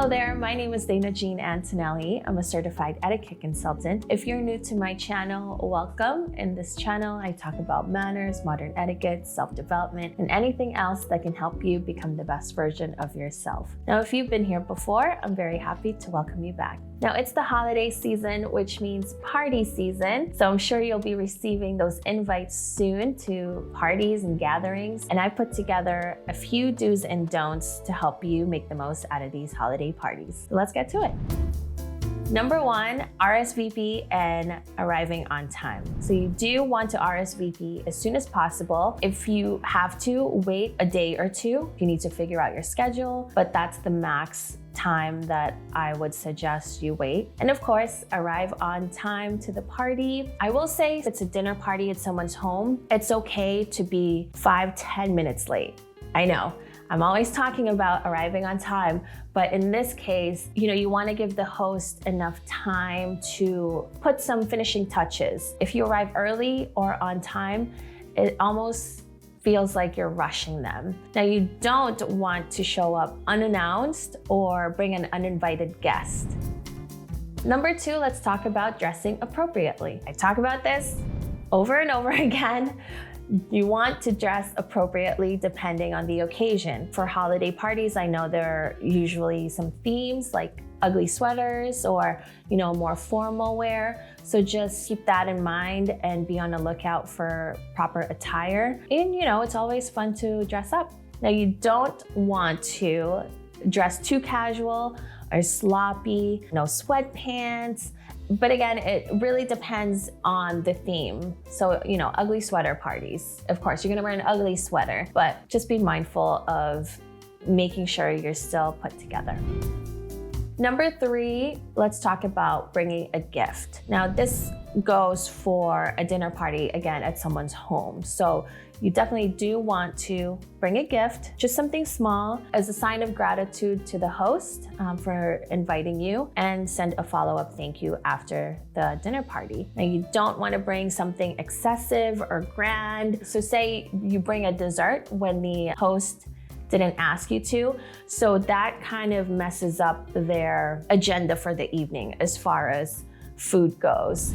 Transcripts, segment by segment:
Hello there, my name is Dana Jean Antonelli. I'm a certified etiquette consultant. If you're new to my channel, welcome. In this channel, I talk about manners, modern etiquette, self-development, and anything else that can help you become the best version of yourself. Now, if you've been here before, I'm very happy to welcome you back. Now, it's the holiday season, which means party season. So I'm sure you'll be receiving those invites soon to parties and gatherings. And I put together a few do's and don'ts to help you make the most out of these holiday parties. So let's get to it. Number one, RSVP and arriving on time. So you do want to RSVP as soon as possible. If you have to, wait a day or two. You need to figure out your schedule, but that's the max time that I would suggest you wait. And of course, arrive on time to the party. I will say if it's a dinner party at someone's home, it's okay to be 5-10 minutes late. I know, I'm always talking about arriving on time, but in this case, you want to give the host enough time to put some finishing touches. If you arrive early or on time, it almost feels like you're rushing them. Now, you don't want to show up unannounced or bring an uninvited guest. Number two, let's talk about dressing appropriately. I talk about this over and over again. You want to dress appropriately depending on the occasion. For holiday parties, I know there are usually some themes like ugly sweaters or more formal wear. So just keep that in mind and be on the lookout for proper attire. And it's always fun to dress up. Now, you don't want to dress too casual or sloppy, no sweatpants. But again, it really depends on the theme. So, ugly sweater parties. Of course, you're gonna wear an ugly sweater, but just be mindful of making sure you're still put together. Number three, let's talk about bringing a gift. Now, this goes for a dinner party, again, at someone's home. So you definitely do want to bring a gift, just something small as a sign of gratitude to the host for inviting you, and send a follow-up thank you after the dinner party. Now, you don't want to bring something excessive or grand. So say you bring a dessert when the host didn't ask you to. So that kind of messes up their agenda for the evening as far as food goes.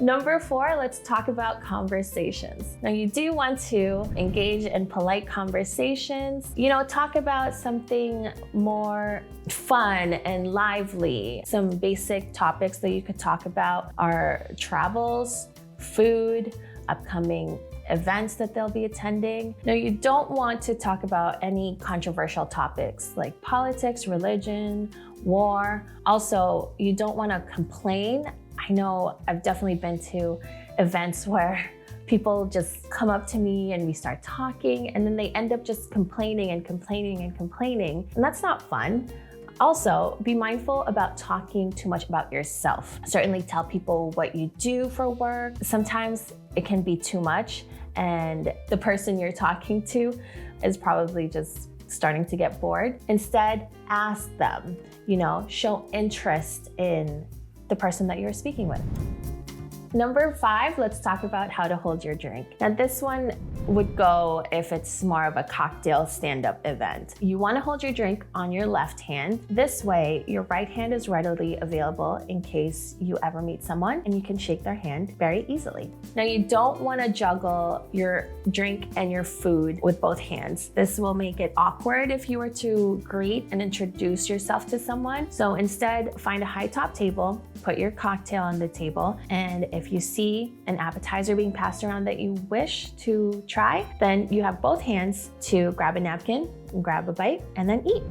Number four, let's talk about conversations. Now, you do want to engage in polite conversations. Talk about something more fun and lively. Some basic topics that you could talk about are travels, food, upcoming events that they'll be attending. Now, you don't want to talk about any controversial topics like politics, religion, war. Also, you don't want to complain. I know I've definitely been to events where people just come up to me and we start talking, and then they end up just complaining and complaining and complaining, and that's not fun. Also, be mindful about talking too much about yourself. Certainly tell people what you do for work. Sometimes it can be too much, and the person you're talking to is probably just starting to get bored. Instead, ask them, show interest in the person that you're speaking with. Number five, let's talk about how to hold your drink. Now, this one would go if it's more of a cocktail stand-up event. You want to hold your drink on your left hand. This way, your right hand is readily available in case you ever meet someone and you can shake their hand very easily. Now, you don't want to juggle your drink and your food with both hands. This will make it awkward if you were to greet and introduce yourself to someone. So instead, find a high top table, put your cocktail on the table, and if you see an appetizer being passed around that you wish to try, then you have both hands to grab a napkin and grab a bite and then eat.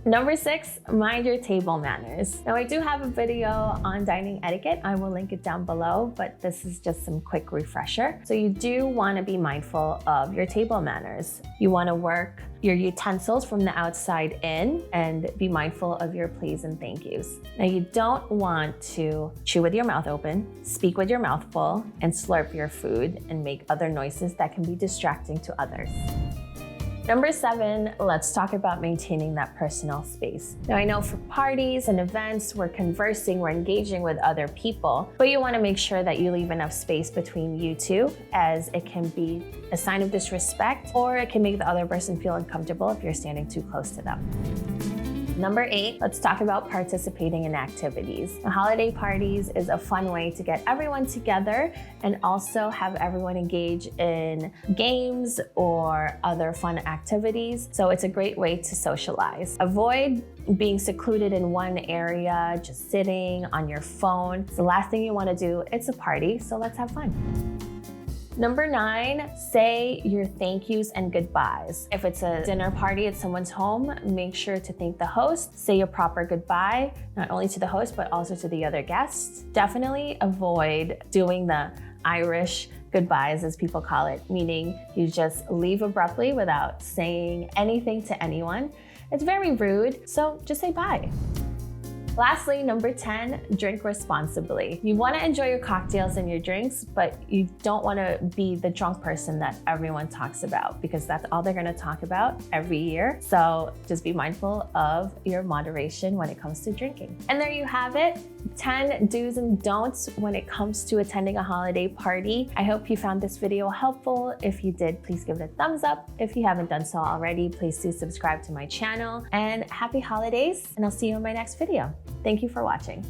Number six, mind your table manners. Now, I do have a video on dining etiquette. I will link it down below, but this is just some quick refresher. So you do want to be mindful of your table manners. You want to work your utensils from the outside in and be mindful of your please and thank yous. Now, you don't want to chew with your mouth open, speak with your mouth full, and slurp your food and make other noises that can be distracting to others. Number seven, let's talk about maintaining that personal space. Now, I know for parties and events, we're conversing, we're engaging with other people, but you want to make sure that you leave enough space between you two, as it can be a sign of disrespect, or it can make the other person feel uncomfortable if you're standing too close to them. Number 8, let's talk about participating in activities. The holiday parties is a fun way to get everyone together and also have everyone engage in games or other fun activities. So it's a great way to socialize. Avoid being secluded in one area, just sitting on your phone. It's the last thing you want to do. It's a party, so let's have fun. Number 9, say your thank yous and goodbyes. If it's a dinner party at someone's home, make sure to thank the host. Say a proper goodbye, not only to the host, but also to the other guests. Definitely avoid doing the Irish goodbyes, as people call it, meaning you just leave abruptly without saying anything to anyone. It's very rude, so just say bye. Lastly, number 10, drink responsibly. You want to enjoy your cocktails and your drinks, but you don't want to be the drunk person that everyone talks about, because that's all they're going to talk about every year. So just be mindful of your moderation when it comes to drinking. And there you have it, 10 do's and don'ts when it comes to attending a holiday party. I hope you found this video helpful. If you did, please give it a thumbs up. If you haven't done so already, please do subscribe to my channel. And happy holidays, and I'll see you in my next video. Thank you for watching.